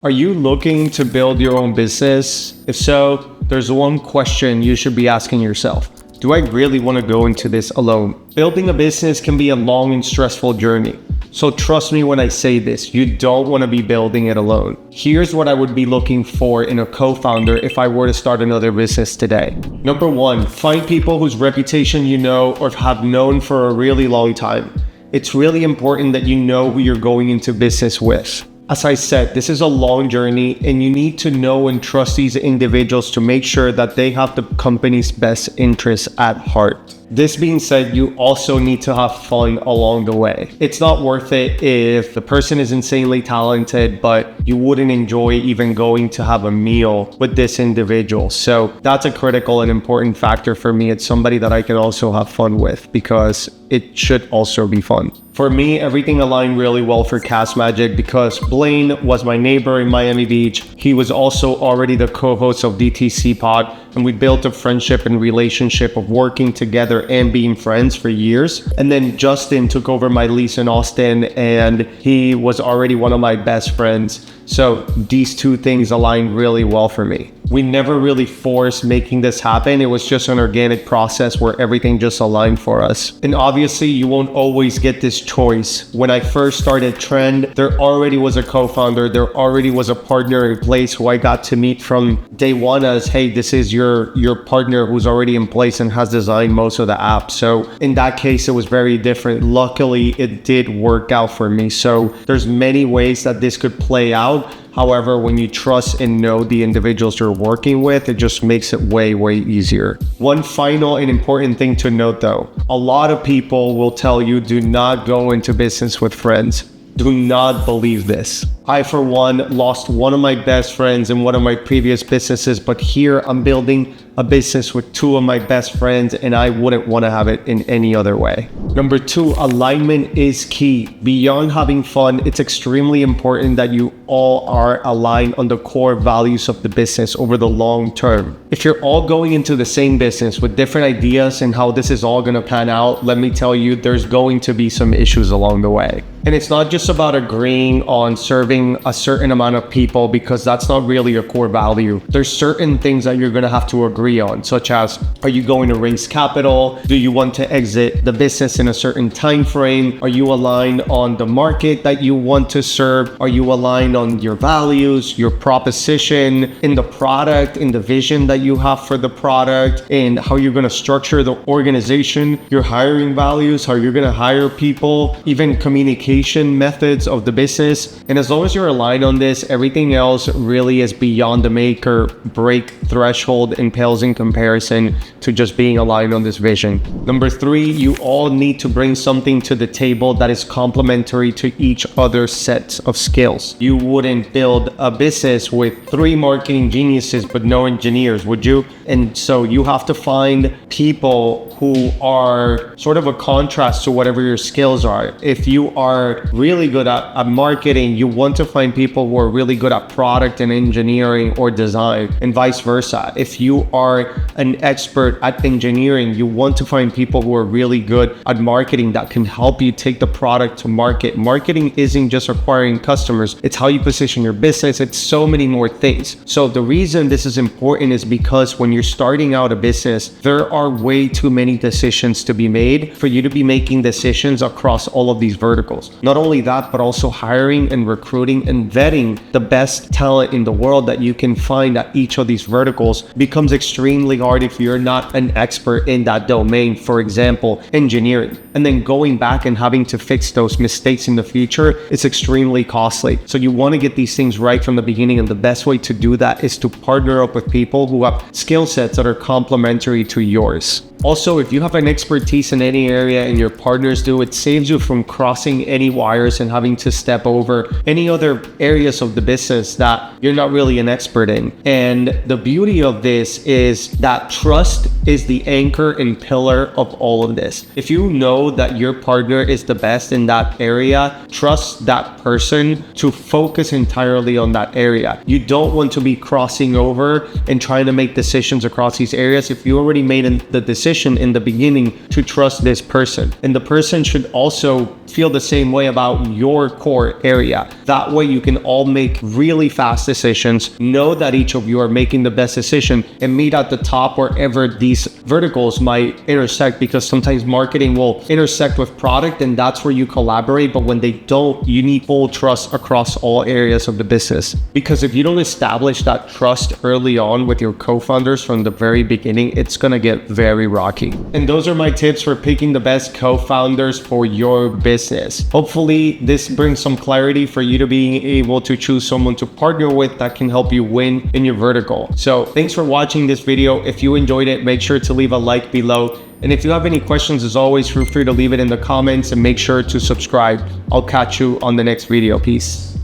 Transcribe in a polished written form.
Are you looking to build your own business? If so, there's one question you should be asking yourself. Do I really want to go into this alone? Building a business can be a long and stressful journey. So trust me when I say this, you don't want to be building it alone. Here's what I would be looking for in a co-founder if I were to start another business today. Number one, find people whose reputation you know or have known for a really long time. It's really important that you know who you're going into business with. As I said, this is a long journey and you need to know and trust these individuals to make sure that they have the company's best interests at heart. This being said, you also need to have fun along the way. It's not worth it if the person is insanely talented, but you wouldn't enjoy even going to have a meal with this individual. So that's a critical and important factor for me. It's somebody that I can also have fun with because it should also be fun. For me, everything aligned really well for Castmagic because Blaine was my neighbor in Miami Beach. He was also already the co-host of DTC Pod, and we built a friendship and relationship of working together and being friends for years. And then Justin took over my lease in Austin and he was already one of my best friends. So these two things aligned really well for me. We never really forced making this happen. It was just an organic process where everything just aligned for us. And obviously you won't always get this choice. When I first started Trend, there already was a co-founder, there already was a partner in place who I got to meet from day one as, hey, this is your partner who's already in place and has designed most of the app. So in that case, it was very different. Luckily, it did work out for me. So there's many ways that this could play out. However, when you trust and know the individuals you're working with, it just makes it way easier. One final and important thing to note though, a lot of people will tell you do not go into business with friends. Do not believe this. I, for one, lost one of my best friends in one of my previous businesses, but here I'm building a business with two of my best friends and I wouldn't want to have it in any other way. Number two, alignment is key. Beyond having fun, it's extremely important that you all are aligned on the core values of the business over the long term. If you're all going into the same business with different ideas and how this is all going to pan out, let me tell you, there's going to be some issues along the way. And it's not just about agreeing on serving a certain amount of people because that's not really a core value. There's certain things that you're going to have to agree on, such as, are you going to raise capital? Do you want to exit the business in a certain time frame? Are you aligned on the market that you want to serve? Are you aligned on your values, your proposition, in the product, in the vision that you have for the product, and how you're going to structure the organization, your hiring values, how you're going to hire people, even communication methods of the business? And as long as you're aligned on this, everything else really is beyond the make or break threshold and pales in comparison to just being aligned on this vision. Number three, you all need to bring something to the table that is complementary to each other's sets of skills. You wouldn't build a business with three marketing geniuses but no engineers, would you? And so you have to find people who are sort of a contrast to whatever your skills are. If you are really good at marketing, you want to find people who are really good at product and engineering or design, and vice versa. If you are an expert at engineering, you want to find people who are really good at marketing that can help you take the product to market. Marketing isn't just acquiring customers, it's how you position your business. It's so many more things. So the reason this is important is because when you're starting out a business, there are way too many decisions to be made for you to be making decisions across all of these verticals. Not only that, but also hiring and recruiting and vetting the best talent in the world that you can find at each of these verticals becomes extremely hard if you're not an expert in that domain. For example, engineering, and then going back and having to fix those mistakes in the future is extremely costly. So you want to get these things right from the beginning, and the best way to do that is to partner up with people who have skill sets that are complementary to yours. Also, if you have an expertise in any area and your partners do, it saves you from crossing any wires and having to step over any other areas of the business that you're not really an expert in. And the beauty of this is that trust is the anchor and pillar of all of this. If you know that your partner is the best in that area, trust that person to focus entirely on that area. You don't want to be crossing over and trying to make decisions across these areas if you already made the decision in the beginning to trust this person. And the person should also feel the same way about your core area. That way you can all make really fast decisions, know that each of you are making the best decision, and meet at the top wherever these verticals might intersect, because sometimes marketing will intersect with product and that's where you collaborate. But when they don't, you need full trust across all areas of the business. Because if you don't establish that trust early on with your co-founders from the very beginning, it's gonna get very rocky. And those are my tips for picking the best co-founders for your business. Hopefully this brings some clarity for you to being able to choose someone to partner with that can help you win in your vertical. So thanks for watching this video. If you enjoyed it, make sure to leave a like below. And if you have any questions, as always, feel free to leave it in the comments and make sure to subscribe. I'll catch you on the next video. Peace.